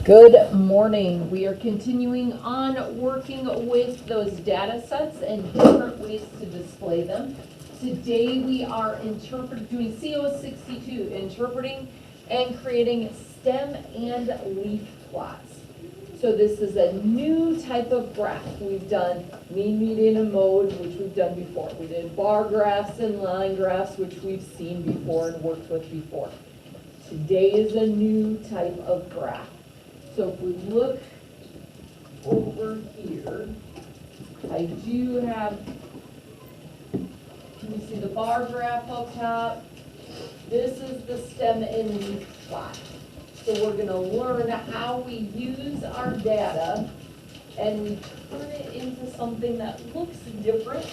Good morning. We are continuing on working with those data sets and different ways to display them. Today we are doing CO62, interpreting and creating stem and leaf plots. So this is a new type of graph. We've done mean, median, and mode, which we've done before. We did bar graphs and line graphs, which we've seen before and worked with before. Today is a new type of graph. So if we look over here, I do have, can you see the bar graph up top? This is the stem and leaf plot. So we're going to learn how we use our data and we turn it into something that looks different,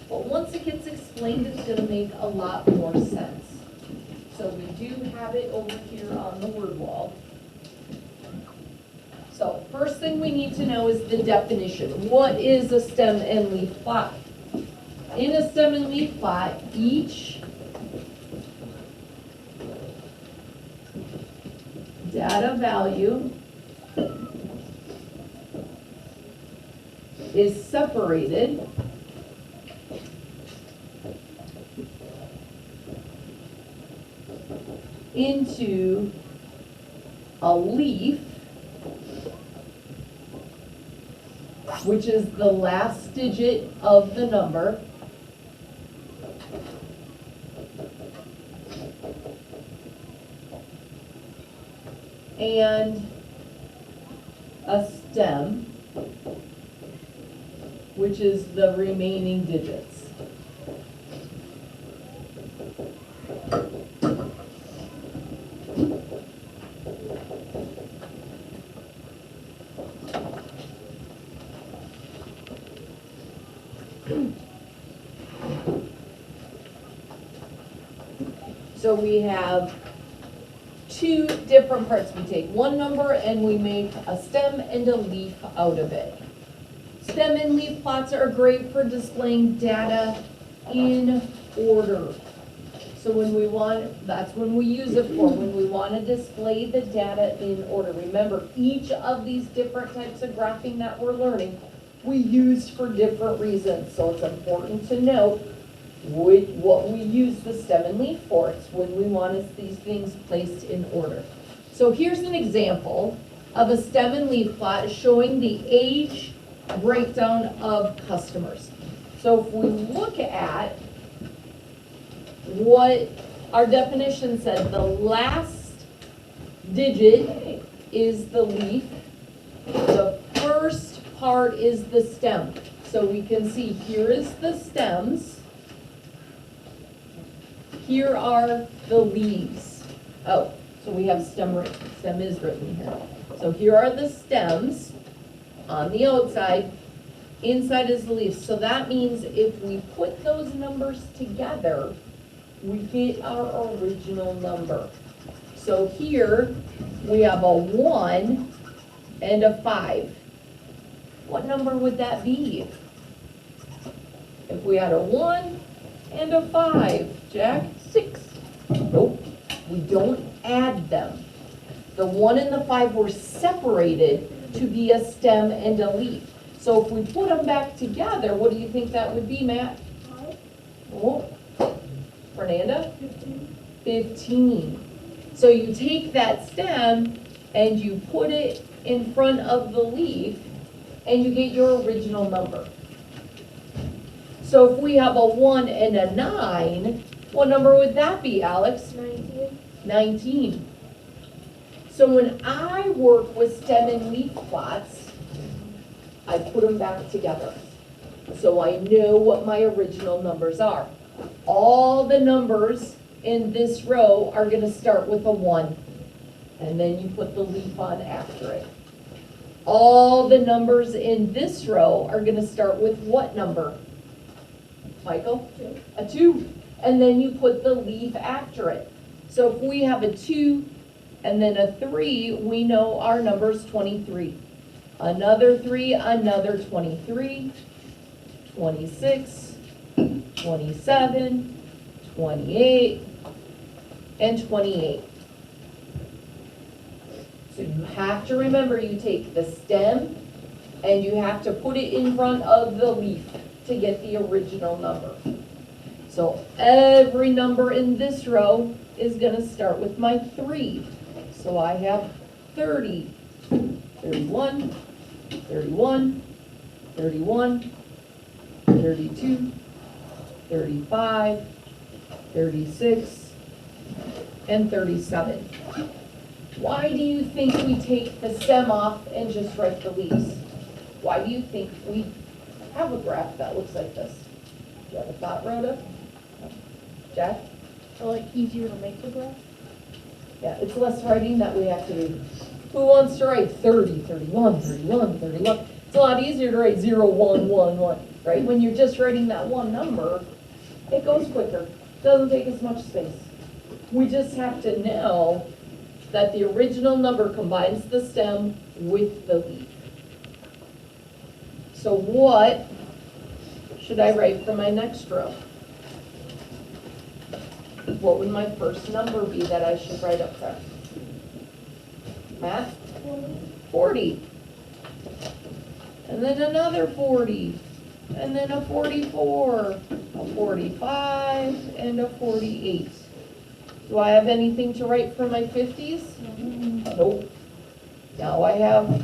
but once it gets explained, it's going to make a lot more sense. So we do have it over here on the word wall. So first thing we need to know is the definition. What is a stem and leaf plot? In a stem and leaf plot, each data value is separated into a leaf, which is the last digit of the number, and a stem, which is the remaining digits. So we have two different parts. We take one number and we make a stem and a leaf out of it. Stem and leaf plots are great for displaying data in order. So when we want, that's when we use it for, when we want to display the data in order. Remember, each of these different types of graphing that we're learning, we use for different reasons. So it's important to note what we use the stem and leaf for. It's when we want these things placed in order. So here's an example of a stem and leaf plot showing the age breakdown of customers. So if we look at what our definition said, the last digit is the leaf, the first part is the stem. So we can see here is the stems, here are the leaves. Oh, so we have stem is written here. So here are the stems on the outside, inside is the leaves. So that means if we put those numbers together, we get our original number. So here we have a 1 and a 5. What number would that be? If we had a 1 and a 5, Jack? 6. Nope, we don't add them. The 1 and the 5 were separated to be a stem and a leaf. So if we put them back together, what do you think that would be, Matt? 5. Oh. Fernanda? 15. So you take that stem and you put it in front of the leaf and you get your original number. So if we have a 1 and a 9, what number would that be, Alex? 19. 19. So when I work with stem and leaf plots, I put them back together. So I know what my original numbers are. All the numbers in this row are going to start with a 1. And then you put the leaf on after it. All the numbers in this row are going to start with what number? Michael? 2. A 2. And then you put the leaf after it. So if we have a 2 and then a 3, we know our number is 23. Another 3, another 23, 26, 27, 28, and 28. So you have to remember, you take the stem and you have to put it in front of the leaf to get the original number. So every number in this row is gonna start with my 3. So I have 30, 31, 31, 31, 32, 35, 36, and 37. Why do you think we take the stem off and just write the leaves? Why do you think we have a graph that looks like this? Do you have a thought, Rhoda? Jack? Or like easier to make the graph? Yeah, it's less writing that we have to do. Who wants to write 30, 31, 31, 31? It's a lot easier to write 0, 1, 1, 1, right? When you're just writing that one number, it goes quicker. Doesn't take as much space. We just have to know that the original number combines the stem with the leaf. So what should I write for my next row? What would my first number be that I should write up there? Matt? 40. And then another 40. And then a 44, a 45, and a 48. Do I have anything to write for my 50s? Nope. Now I have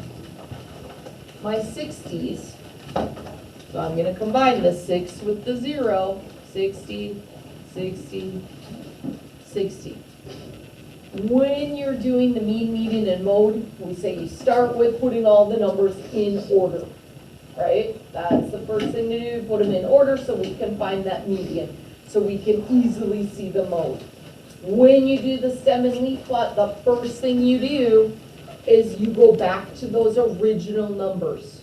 my 60s. So I'm going to combine the 6 with the 0. 60, 60, 60. When you're doing the mean, median, and mode, we say you start with putting all the numbers in order, right? That's the first thing to do, put them in order so we can find that median, so we can easily see the mode. When you do the stem and leaf plot, the first thing you do is you go back to those original numbers.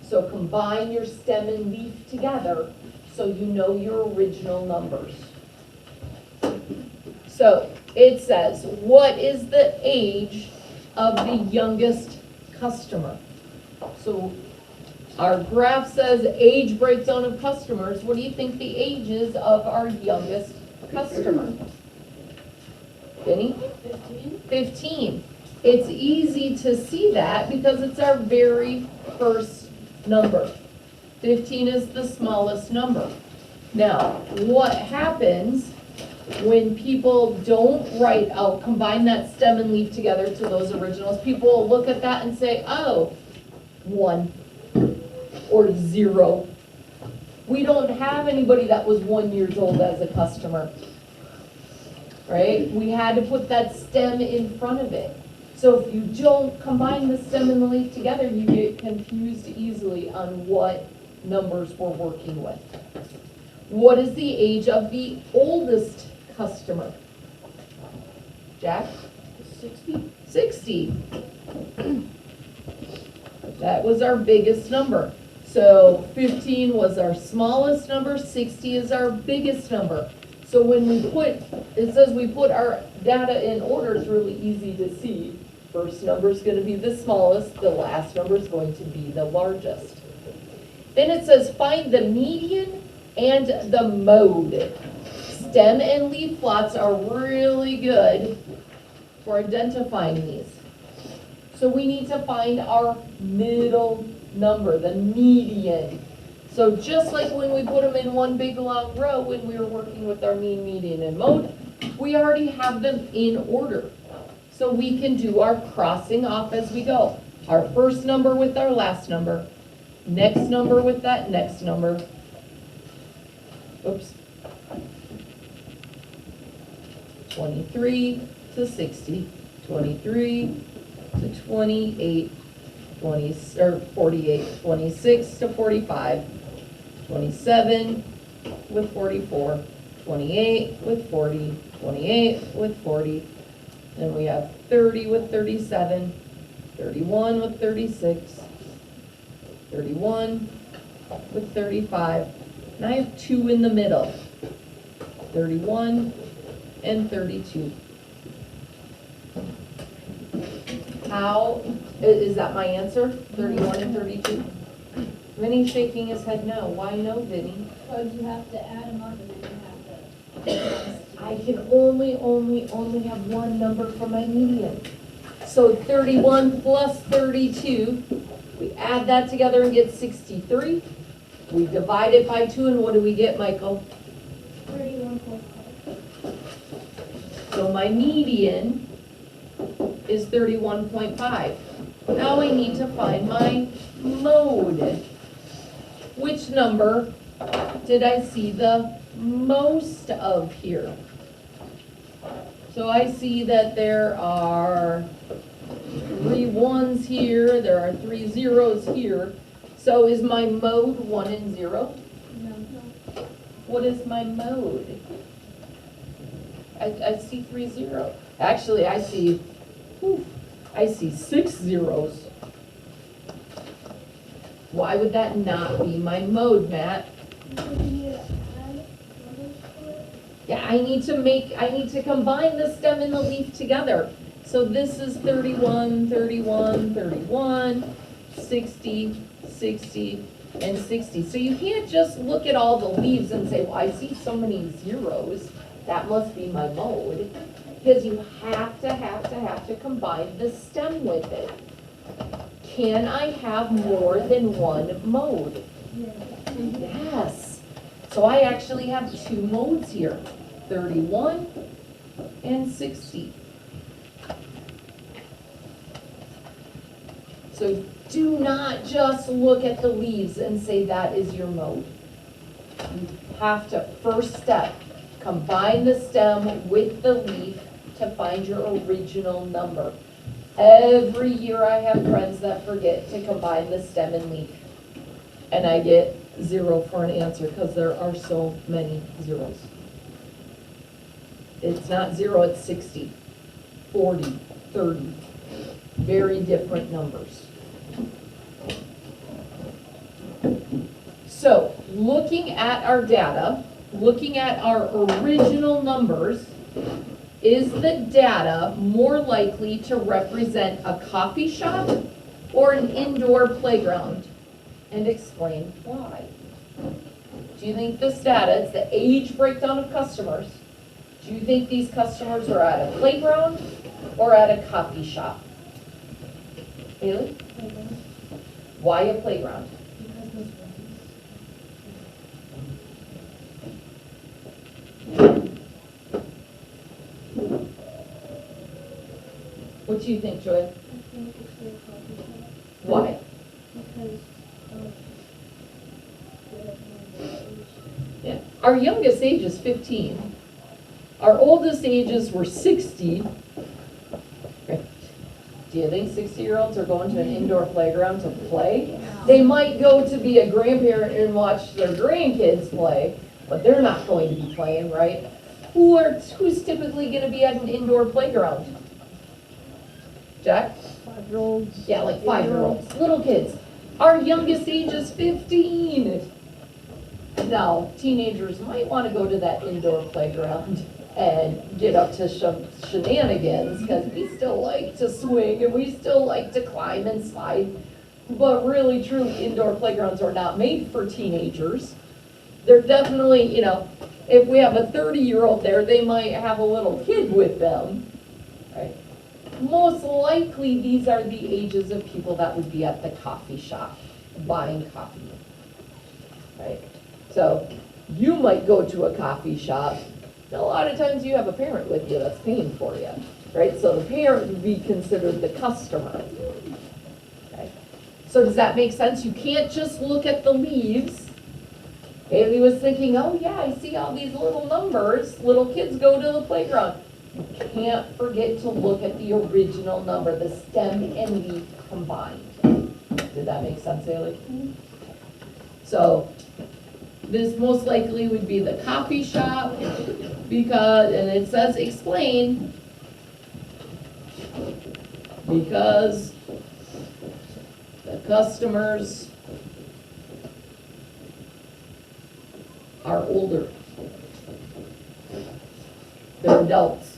So combine your stem and leaf together so you know your original numbers. So it says, what is the age of the youngest customer? So our graph says age breakdown of customers. What do you think the age is of our youngest customer? Vinny? 15. 15. It's easy to see that because it's our very first number. 15 is the smallest number. Now, what happens when people don't write out, combine that stem and leaf together to those originals? People will look at that and say, oh, 1 or 0. We don't have anybody that was 1 year old as a customer, right? We had to put that stem in front of it. So if you don't combine the stem and the leaf together, you get confused easily on what numbers we're working with. What is the age of the oldest customer? Jack? 60. 60. That was our biggest number. So 15 was our smallest number, 60 is our biggest number. So when we put, it says we put our data in order, it's really easy to see. First number is going to be the smallest, the last number is going to be the largest. Then it says find the median and the mode. Stem and leaf plots are really good for identifying these. So we need to find our middle number, the median. So just like when we put them in one big long row when we were working with our mean, median, and mode, we already have them in order. So we can do our crossing off as we go. Our first number with our last number, next number with that next number. Oops. 23 to 60, 23 to 28, 48, 26 to 45, 27 with 44, 28 with 40, 28 with 40, then we have 30 with 37, 31 with 36, 31 with 35, and I have 2 in the middle, 31 and 32. How, is that my answer? 31 and 32? Vinny's shaking his head no. Why no, Vinny? Because you have to add them up and then you have to. I can only have one number for my median. So 31 plus 32, we add that together and get 63. We divide it by 2, and what do we get, Michael? 31.5. So my median is 31.5. Now I need to find my mode. Which number did I see the most of here? So I see that there are 3 1s here, there are 3 zeros here. So is my mode 1 and 0? No. What is my mode? I see 3 zeros. Actually, I see 6 zeros. Why would that not be my mode, Matt? Yeah, I need to combine the stem and the leaf together. So this is 31, 31, 31, 60, 60, and 60. So you can't just look at all the leaves and say, well, I see so many zeros. That must be my mode. Because you have to combine the stem with it. Can I have more than one mode? Yes. So I actually have 2 modes here, 31 and 60. So do not just look at the leaves and say that is your mode. You have to, first step, combine the stem with the leaf to find your original number. Every year I have friends that forget to combine the stem and leaf. And I get 0 for an answer because there are so many zeros. It's not 0, it's 60, 40, 30. Very different numbers. So, looking at our data, looking at our original numbers, is the data more likely to represent a coffee shop or an indoor playground? And explain why. Do you think this data, it's the age breakdown of customers, do you think these customers are at a playground or at a coffee shop? Haley? Why a playground? What do you think, Joy? I think it's their coffee shop. Why? Because Yeah. Our youngest age is 15. Our oldest ages were 60. Do you think 60-year-olds are going to an indoor playground to play? They might go to be a grandparent and watch their grandkids play, but they're not going to be playing, right? Who's typically going to be at an indoor playground? Jack? 5-year-olds. Yeah, like 5-year-olds, little kids. Our youngest age is 15. Now, teenagers might want to go to that indoor playground and get up to shenanigans, because we still like to swing and we still like to climb and slide. But really, truly, indoor playgrounds are not made for teenagers. They're definitely, if we have a 30-year-old there, they might have a little kid with them, right? Most likely, these are the ages of people that would be at the coffee shop buying coffee, right? So you might go to a coffee shop. A lot of times you have a parent with you that's paying for you, right? So the parent would be considered the customer. Okay. So does that make sense? You can't just look at the leaves. Haley was thinking, oh yeah, I see all these little numbers. Little kids go to the playground. You can't forget to look at the original number, the stem and leaf combined. Did that make sense, Haley? So this most likely would be the coffee shop, because, and it says explain, because the customers are older. They're adults.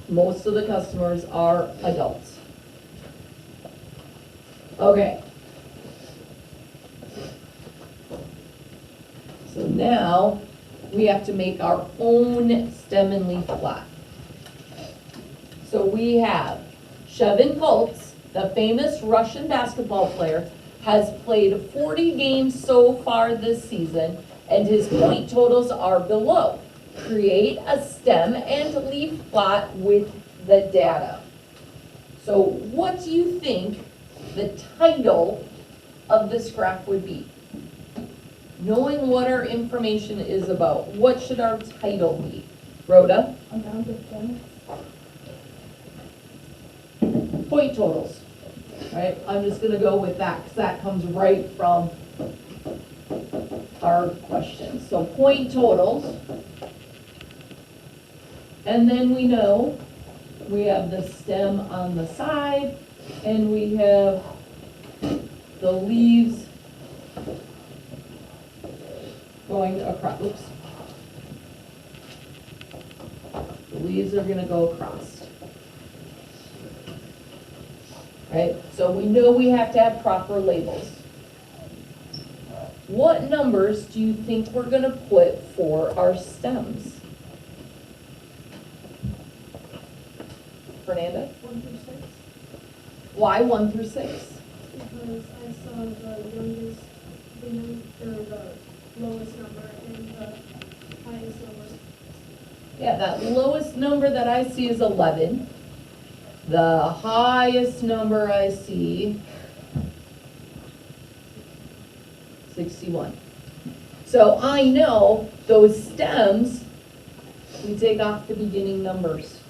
Most of the customers are adults. Okay. So now, we have to make our own stem and leaf plot. So we have Shevin Koltz, the famous Russian basketball player, has played 40 games so far this season, and his point totals are below. Create a stem and leaf plot with the data. So what do you think the title of this graph would be? Knowing what our information is about, what should our title be? Rhoda? Amount of stems. Point totals, right? I'm just gonna go with that, because that comes right from our question. So point totals. And then we know we have the stem on the side, and we have the leaves going across, oops. The leaves are gonna go across. Right, so we know we have to have proper labels. What numbers do you think we're gonna put for our stems? Fernanda? 1 through 6. Why 1 through 6? Because I saw the youngest, or the lowest number and the highest number. Yeah, that lowest number that I see is 11. The highest number I see, 61. So I know those stems, we take off the beginning numbers,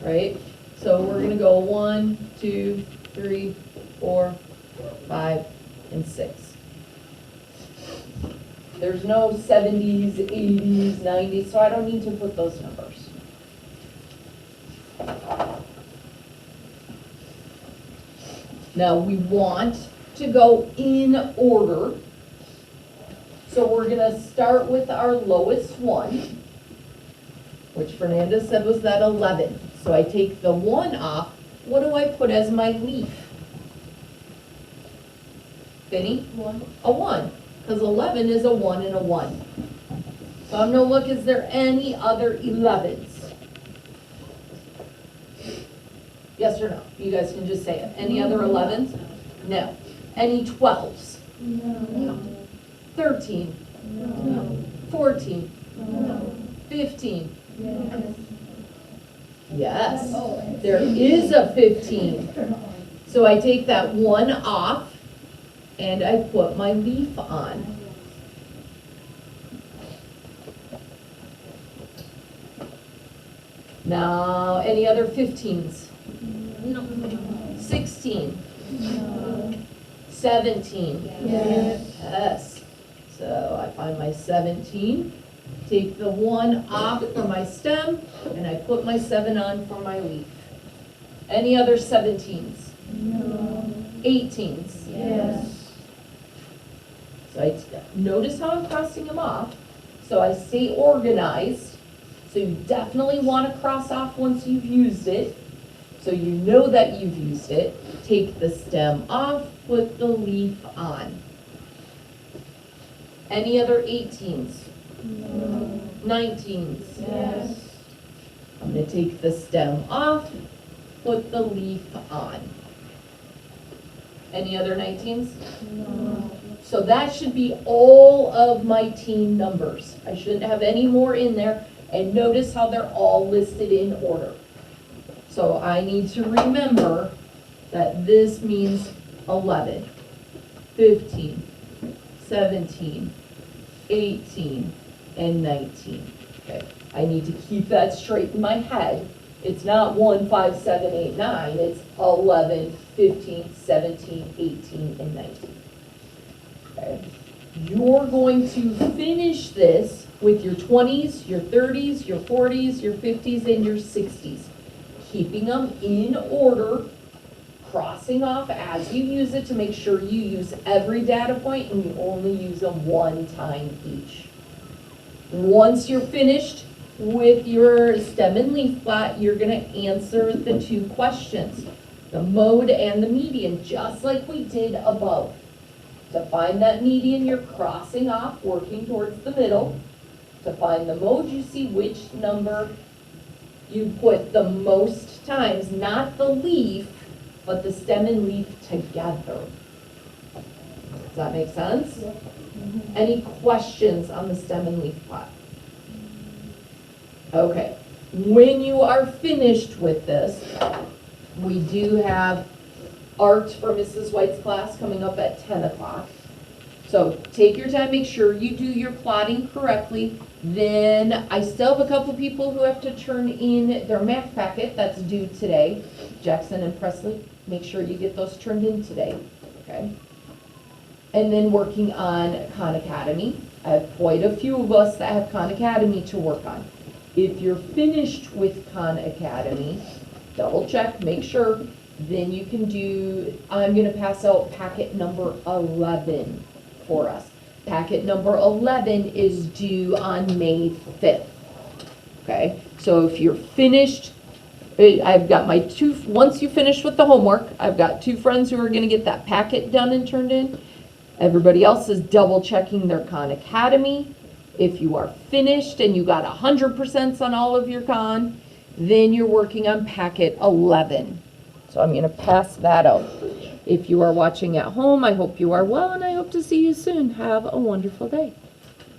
right? So we're gonna go 1, 2, 3, 4, 5, and 6. There's no 70s, 80s, 90s, so I don't need to put those numbers. Now, we want to go in order. So we're gonna start with our lowest one, which Fernanda said was that 11. So I take the 1 off. What do I put as my leaf? Benny? 1. A 1, because 11 is a 1 and a 1. So I'm gonna look, is there any other 11s? Yes or no? You guys can just say it. Any other 11s? No. Any 12s? No. 13? No. 14? No. 15? Yes. Yes, there is a 15. So I take that 1 off and I put my leaf on. Now, any other 15s? No. 16? No. 17? Yes. Yes. So I find my 17, take the 1 off for my stem, and I put my 7 on for my leaf. Any other 17s? No. 18s? Yes. So notice how I'm crossing them off. So I stay organized. So you definitely want to cross off once you've used it. So you know that you've used it. Take the stem off, put the leaf on. Any other 18s? No. 19s? Yes. I'm going to take the stem off, put the leaf on. Any other 19s? No. So that should be all of my team numbers. I shouldn't have any more in there. And notice how they're all listed in order. So I need to remember that this means 11, 15, 17, 18, and 19. Okay, I need to keep that straight in my head. It's not 1, 5, 7, 8, 9. It's 11, 15, 17, 18, and 19. Okay. You're going to finish this with your 20s, your 30s, your 40s, your 50s, and your 60s. Keeping them in order, crossing off as you use it to make sure you use every data point and you only use them 1 time each. Once you're finished with your stem and leaf plot, you're going to answer the 2 questions, the mode and the median, just like we did above. To find that median, you're crossing off, working towards the middle. To find the mode, you see which number you put the most times, not the leaf, but the stem and leaf together. Does that make sense? Yeah. Any questions on the stem and leaf plot? Okay, when you are finished with this, we do have art for Mrs. White's class coming up at 10 o'clock. So take your time, make sure you do your plotting correctly. Then I still have a couple people who have to turn in their math packet that's due today. Jackson and Presley, make sure you get those turned in today, okay? And then working on Khan Academy. I have quite a few of us that have Khan Academy to work on. If you're finished with Khan Academy, double check, make sure, then you can do, I'm gonna pass out packet number 11 for us. Packet number 11 is due on May 5th, okay? So if you're finished, I've got my once you finish with the homework, I've got 2 friends who are gonna get that packet done and turned in. Everybody else is double checking their Khan Academy. If you are finished and you got 100% on all of your Khan, then you're working on packet 11. So I'm gonna pass that out. If you are watching at home, I hope you are well, and I hope to see you soon. Have a wonderful day.